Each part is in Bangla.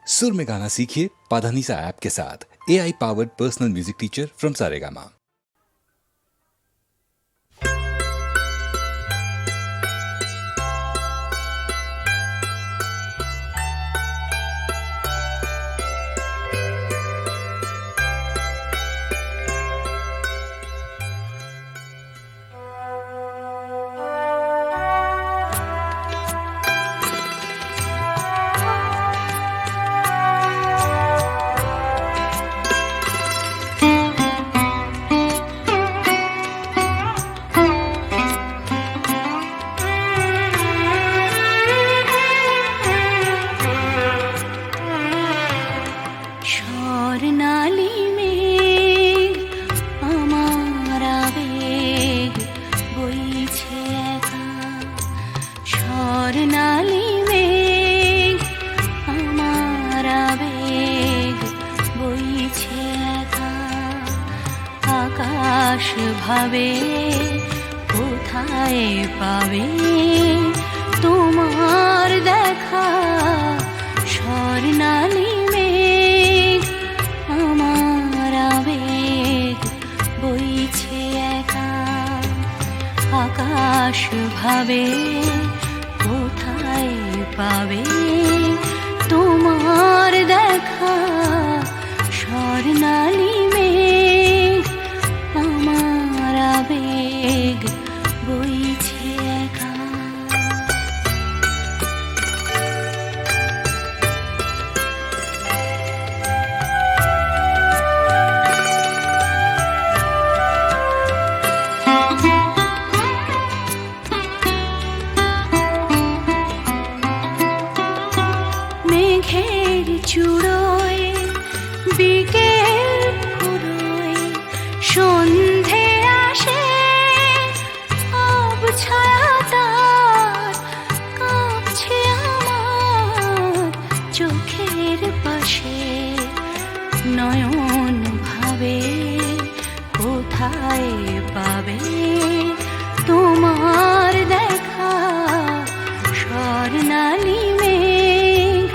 सुर में गाना सीखिए पाधानीसा ऐप के साथ। AI powered personal music teacher from Saregama. Akash ভাবে কোথায় পাবে তোমার দেখা, স্বর্ণালী মেঘ আমার আবেগ বইছে একা। আকাশ ভাবে কোথায় পাবে তোমার দেখা, স্বর্ণালী মেঘ আমার আবেগ বইছে একা। মেঘের চূড়োয় বিকেল ফুরোয় সন্ধে আসে, ছায়া তার কাঁপছে আমার চোখের পাশে। নয়ন ভাবে কোথায় পাবে তোমার দেখা, স্বর্ণালী মেঘ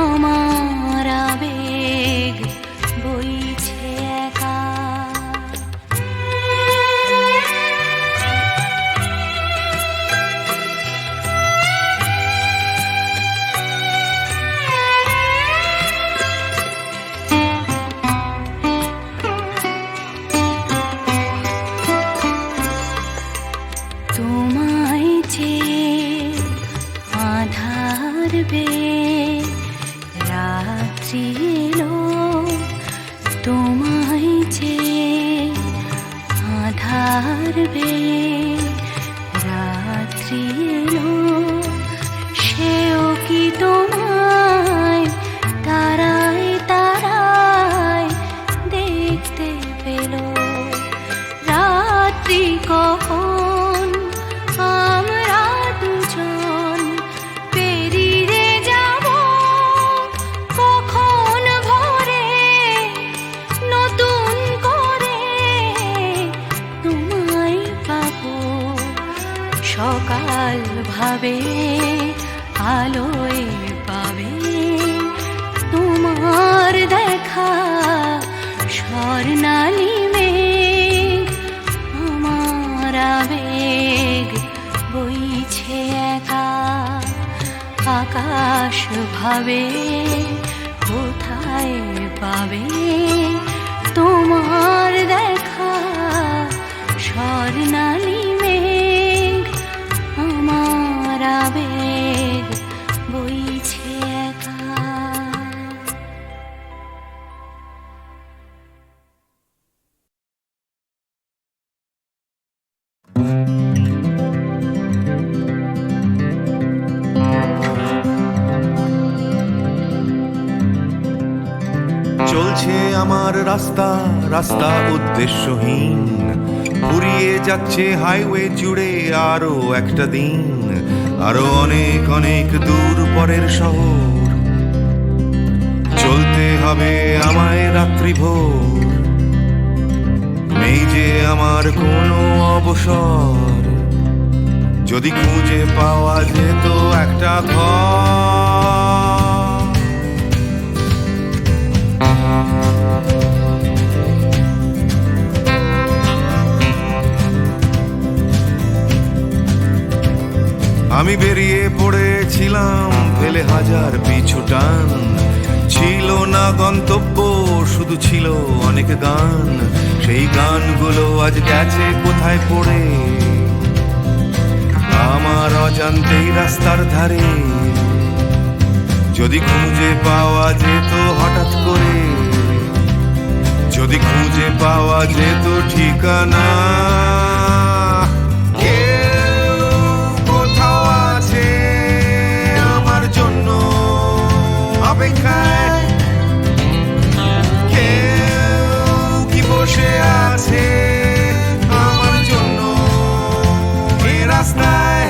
আমার আবেগ বইছে একা। তোমায় যে আধার বে রাত্রি এলো, তোমায় যে আধার বে রাত্রি এলো, সেও কি তোমায় তারায় তারায় দেখতে পেল। রাত্রি কখন আমরা দুজন পেরিয়ে যাব, কখন ভোরে নতুন করে তোমায় পাবো। সকাল ভাবে আলোয় পাবে তোমার দেখা, স্বর্ণালী মেঘ আমার আবেগ বইছে একা। আকাশ ভাবে কোথায় পাবে তোমার দেখা, স্বর্ণালী মেঘ আমার আবেগ বইছে একা। চলছে আমার রাস্তা রাস্তা উদ্দেশ্যহীন, ফুরিয়ে যাচ্ছে হাইওয়ে জুড়ে আরো একটা দিন, আরো অনেক অনেক দূর পরের শহর। চলতে হবে আমায় রাত্রি ভোর, নেই যে আমার কোনো অবসর। যদি খুঁজে পাওয়া যেত একটা ঘর, আমি বেরিয়ে পড়েছিলাম ফেলে হাজার পিছু টান, ছিল না গন্তব্য, শুধু ছিল অনেক গান। সেই গানগুলো আজ গেছে কোথায় পড়ে, আমার অজান্তেই রাস্তার ধারে। যদি খুঁজে পাওয়া যেত হঠাৎ করে, যদি খুঁজে পাওয়া যেত ঠিকানা, কেউ কোথাও আছে আমার জন্য অপেক্ষায়, কেউ কি বসে আছে আমার জন্য এই রাস্তায়।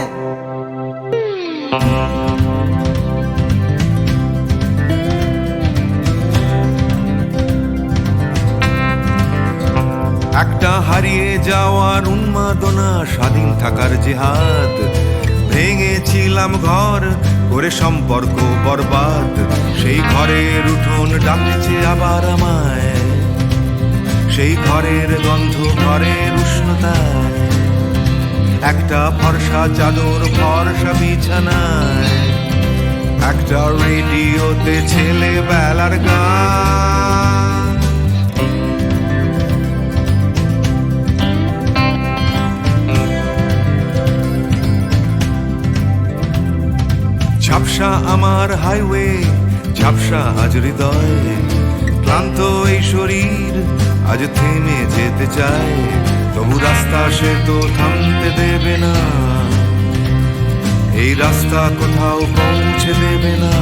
একটা হারিয়ে যাওয়ার উন্মাদনা, স্বাধীন থাকার জেহাদ, ভেঙেছিলাম ঘর করে সম্পর্ক বরবাদ। সেই ঘরের উঠোন ডাকছে আবার আমায়, সেই ঘরের গন্ধ, ঘরের উষ্ণতায়, একটা ফর্সা চাদর, ফর্সা বিছানায়, একটা রেডিওতে ছেলেবেলার গান। ঝাপসা আমার হাইওয়ে, ঝাপসা আজ হৃদয়, ক্লান্ত এই শরীর আজ থেমে যেতে চায়। তবু রাস্তা সে তো থামতে দেবে না, এই রাস্তা কোথাও পৌঁছে দেবে না।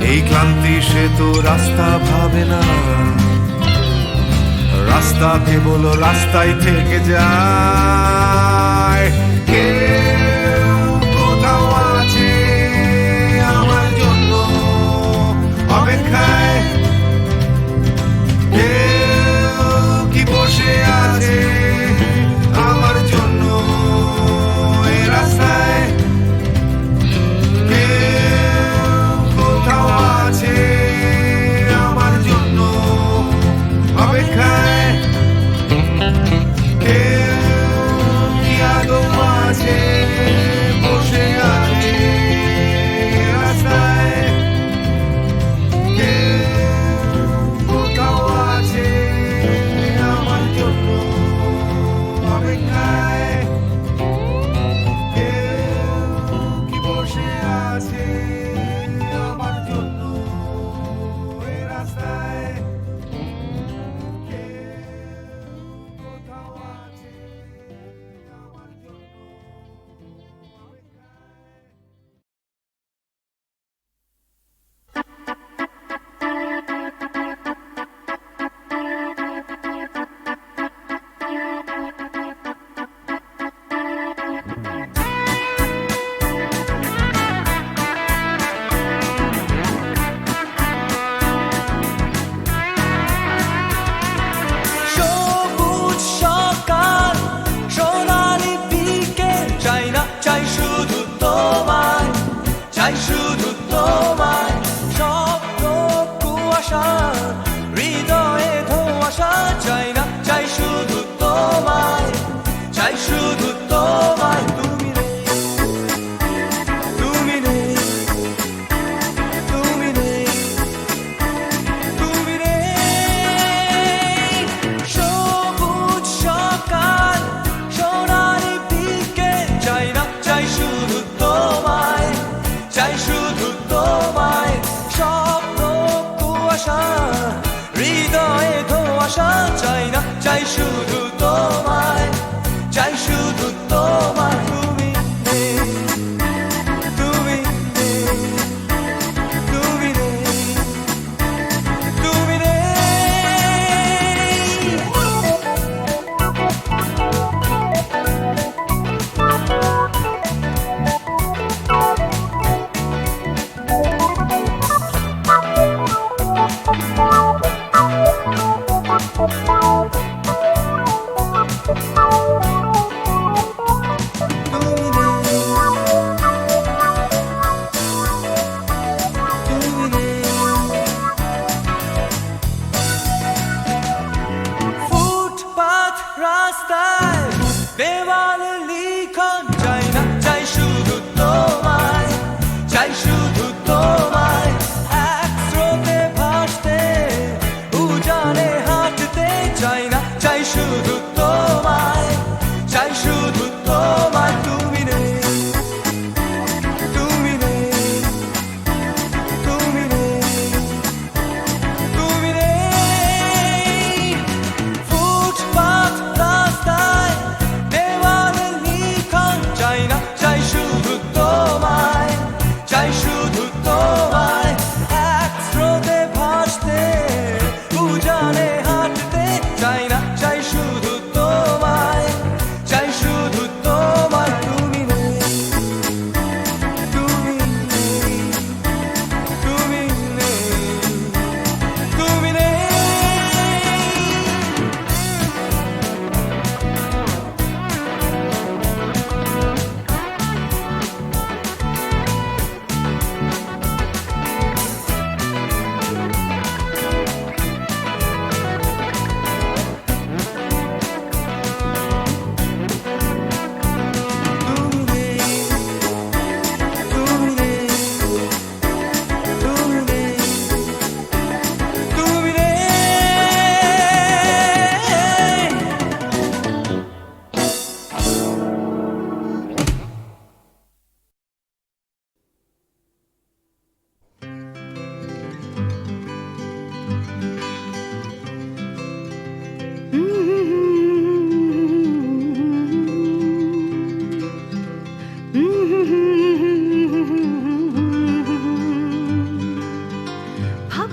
এই ক্লান্তি সে তো রাস্তা ভাবে না, রাস্তা কেবল রাস্তায় থেকে যায়। কেউ কোথাও আছে আমার জন্য অপেক্ষায়, কেউ কি বসে আছে আমার জন্য এই রাস্তায়, কেউ কোথাও আছে আমার জন্য অপেক্ষায়, কেউ কি আদৌ আছে বসে আছে রাস্তায়, কেউ কোথাও আছে আমার জন্য অপেক্ষায়, কেউ কি বসে আছে আমার জন্য এই রাস্তায়, কেউ কোথাও আছে আমার জন্য সবুজ সকাল, সোনালি বিকেল, চাই না চাই শুধু তোমায়, চাই শুধু তোমায়। স্বপ্ন কুয়াশা, হৃদয়ে ধোঁয়াশা, চাই না চাই শুধু তোমায়, চাই শুধু তোমায়। তুমি নেই, তুমি নেই, তুমি নেই, তুমি নেই। সবুজ সকাল, সোনালি বিকেল, চাই না চাই শুধু তোমায়, চাই শুধু তোমায়। স্বপ্ন কুয়াশা, হৃদয়ে ধোঁয়াশা, চাই না চাই শুধু তোমায়, চাই শুধু তোমায়। তুমি নেই, তুমি নেই, তুমি নেই, তুমি নেই।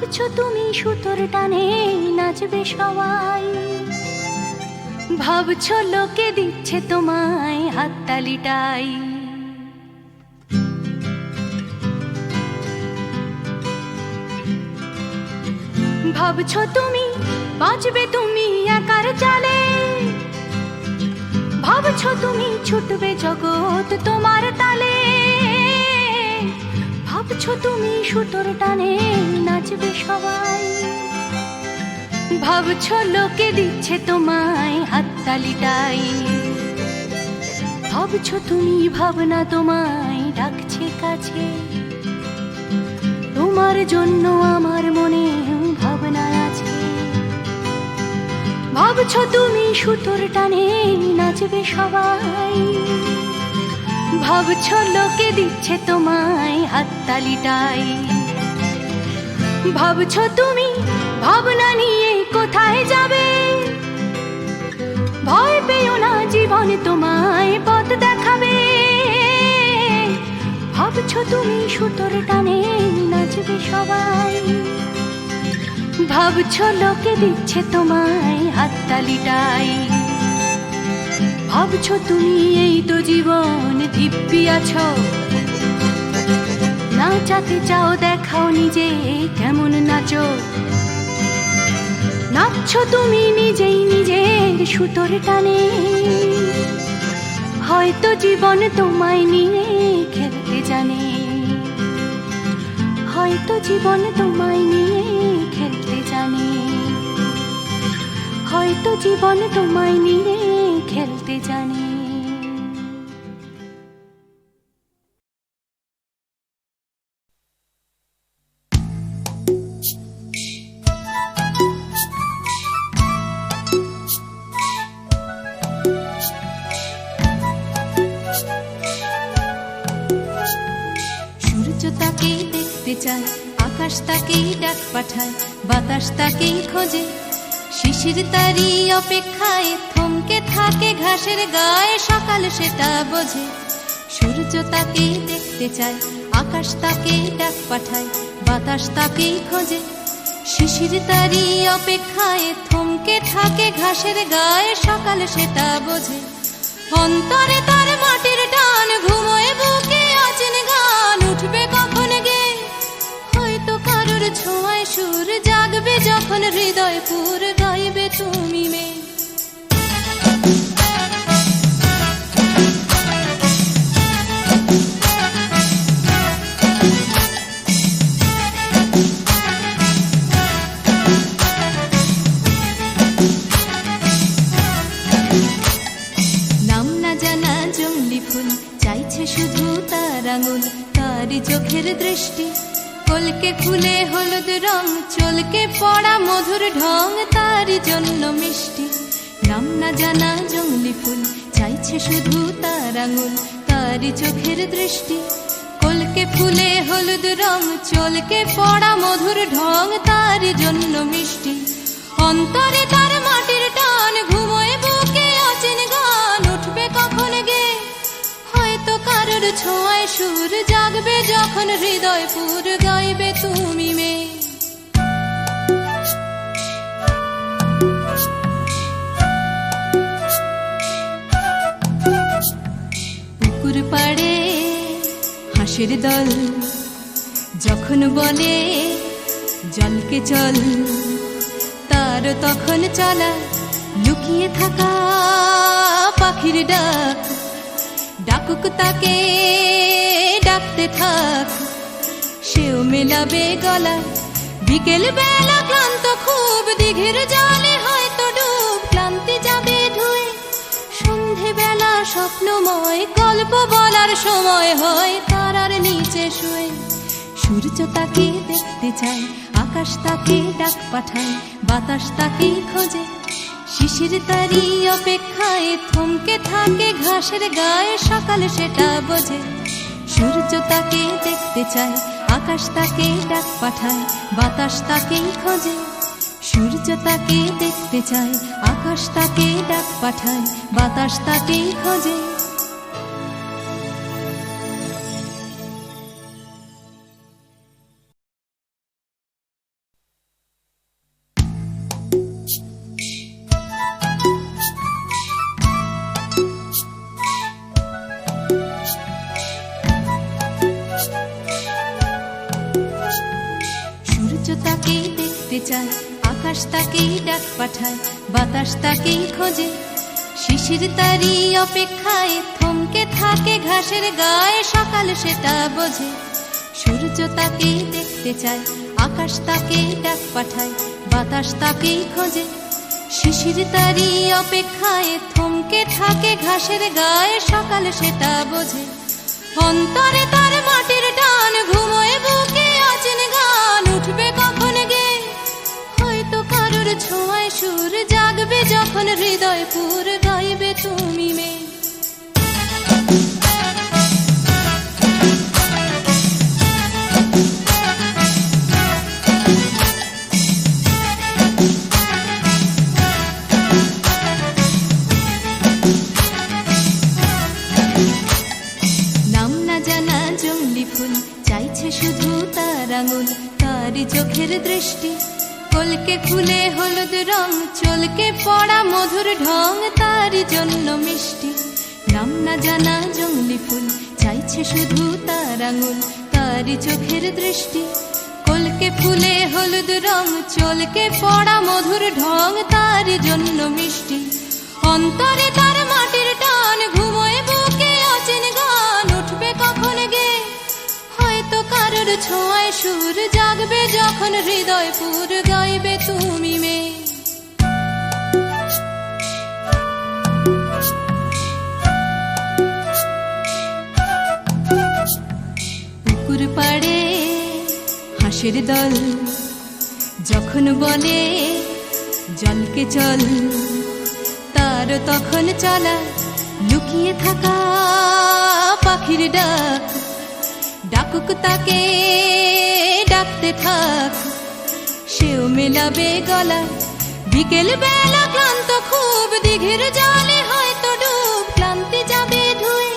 ভাবছো তুমি সুতোর টানে নাচবে সবাই, ভাবছো লোকে দিচ্ছে তোমায় হাততালিটাই। ভাবছো তুমি বাঁচবে তুমি একার চালে, ভাবছো তুমি ছুটবে জগৎ তোমার তালে, ভাবছো তুমি সুতোর টানে নাচবে সবাই, ভাবছো লোকে দিচ্ছে তোমায় হাততালিটাই। ভাবছো তুমি ভাবনা তোমায় ডাকছে কাছে, তোমার জন্য আমার মনে ভাবনা আছে। ভাবছো তুমি সুতোর টানে নাচবে সবাই, ভাবছো লোকে দিচ্ছে তোমায় হাততালিটাই। ভাবছো তুমি ভাবনা নিয়ে কোথায় যাবে, ভয় পেও না জীবন তোমায় পথ দেখাবে। ভাবছো তুমি সুতোর টানে নাচবে সবাই, ভাবছো লোকে দিচ্ছে তোমায় হাততালিটাই। ভাবছো তুমি এই তো জীবন দিব্যি আছো, নাচাতে চাও দেখাও নিজে কেমন নাচো। নাচছো তুমি নিজেই নিজের সুতোর টানে, হয়তো জীবন তোমায় নিয়ে খেলতে জানে, হয়তো জীবন তোমায় নিয়ে খেলতে জানে, হয়তো জীবন তোমায় নিয়ে খেলতে জানে। সূর্য তাকেই দেখতে চায়, আকাশ তাকেই ডাক পাঠায়, বাতাস তাকেই খোঁজে, শিশির তারই অপেক্ষায় থমকে থাকে ঘাসের গায়ে, সকাল সেটা বোঝে। সূর্য তাকেই দেখতে চায়, আকাশ তাকেই ডাক পাঠায়, বাতাস তাকেই খোঁজে, শিশির তারই অপেক্ষায় থমকে থাকে ঘাসের গায়ে, সকাল সেটা বোঝে। অন্তরে তার মাটির টান, ঘুমোয় বুকে আছেন গান, উঠবে কখন গে হয়তো কারোর ছোঁয়ায় সুর, জাগবে যখন হৃদয় পুর, গাইবে তুমি মেয়ে। নাম না জানা জংলি ফুল চাইছে শুধু তার আঙুল, তারই চোখের দৃষ্টি কলকে ফুলে হলুদ রং, চলকে পড়া মধুর ঢং, তারই জন্য মিষ্টি। নাম না জানা জংলি ফুল চাইছে শুধু তার আঙুল, তারই চোখের দৃষ্টি কলকে ফুলে হলুদ রং, চলকে পড়া মধুর ঢং, তারই জন্য মিষ্টি। অন্তরে তার মাটির টান, ঘুমোয় বুকে অচেন গান, উঠবে কখন গে হয়তো কারোর ছোঁয়ায় সুর, জাগবে যখন হৃদয় পুর, গাইবে তুমি মেয়ে। পুকুর পাড়ে হাঁসের দল যখন বলে জলকে চল, তার তখন চলা লুকিয়ে থাকা পাখির ডাক, ডাকুক তাকে ডাকতে থাক, সেও মেলাবে গলায়। বিকেল বেলা ক্লান্ত খুব, দিঘির জলে হয়তো ডুব, ক্লান্তি যাবে ধুয়ে। সন্ধে বেলা স্বপ্নময়, গল্প বলার সময় হয় তারার নিচে শুয়ে। সূর্য তাকে দেখতে চায়, আকাশ তাকে ডাক পাঠায়, বাতাস তাকে খোঁজে, শিশির তারই অপেক্ষায় থমকে থাকে ঘাসের গায়ে, সকাল সেটা বোঝে। সূর্য তাকে দেখতে চায়, আকাশ তাকে ডাক পাঠায়, বাতাস তাকে খোঁজে, সূর্য তাকে দেখতে চায়, আকাশ তাকে ডাক পাঠায়, বাতাস তাকে খোঁজে। সূর্য তাকেই দেখতে চায়, আকাশ তাকেই ডাক পাঠায়, বাতাস তাকেই খোঁজে, শিশির তারি অপেক্ষায় থমকে থাকে ঘাসের গায়ে, সকাল সেটা বোঝে। সূর্য তাকেই দেখতে চায়, আকাশ তাকেই ডাক পাঠায়, বাতাস তাকেই খোঁজে, শিশির তারি অপেক্ষায় থমকে থাকে ঘাসের গায়ে, সকাল সেটা বোঝে। অন্তরে তার মাটির টান, ঘুমোয় বুকে অচেন গান, উঠবে কখন গে হয়তো কারোর ছোঁয়ায় সুর, জাগবে যখন হৃদয় পুর, গাইবে তুমি মেয়ে। নাম না জানা জংলি ফুল চাইছে শুধু তার আঙুল, তারই চোখের দৃষ্টি কলকে ফুলে হলুদ রং, চলকে পড়া মধুর ঢং, তারই জন্য মিষ্টি। নাম না জানা জংলি ফুল চাইছে শুধু তার আঙুল, তারই চোখের দৃষ্টি কলকে ফুলে হলুদ রং, চলকে পড়া মধুর ঢং, তারই জন্য মিষ্টি। অন্তরে তার মাটির টান, ঘুমোয় বুকে অচেন গান, উঠবে কখন গে হয়তো কারোর ছোঁয়ায় সুর, জাগবে যখন হৃদয় পুর, গাইবে তুমি মেয়ে। পুকুর পাড়ে হাঁসের দল যখন বলে জলকে চল, তার তখন চলা লুকিয়ে থাকা পাখির ডাক, ডাকুক তাকে ডাকতে থাক, সেও মেলাবে গলা। বিকেল বেলা ক্লান্ত খুব, দিঘির জলে হয়তো ডুব, ক্লান্তি যাবে ধুয়ে,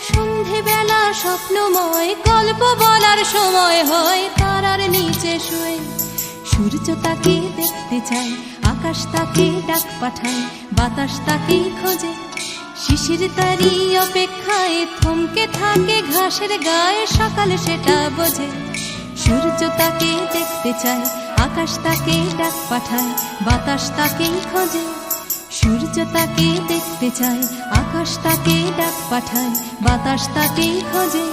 সন্ধে বেলা স্বপ্নময়, গল্প বলার সময় হয় তারার নিচে শুয়ে। সূর্য তাকে দেখতে চায়, আকাশ তাকে ডাক পাঠায়, বাতাস তাকে খোঁজে, শিশির তারি অপেক্ষায় থমকে থাকে ঘাসের গায়ে, সকাল সেটা বোঝে। সূর্য তাকে দেখতে চায়, আকাশ তাকে ডাক পাঠায়, বাতাস তাকেই খোঁজে। সূর্য তাকে দেখতে চায়, আকাশ তাকে ডাক পাঠায়, বাতাস তাকেই খোঁজে।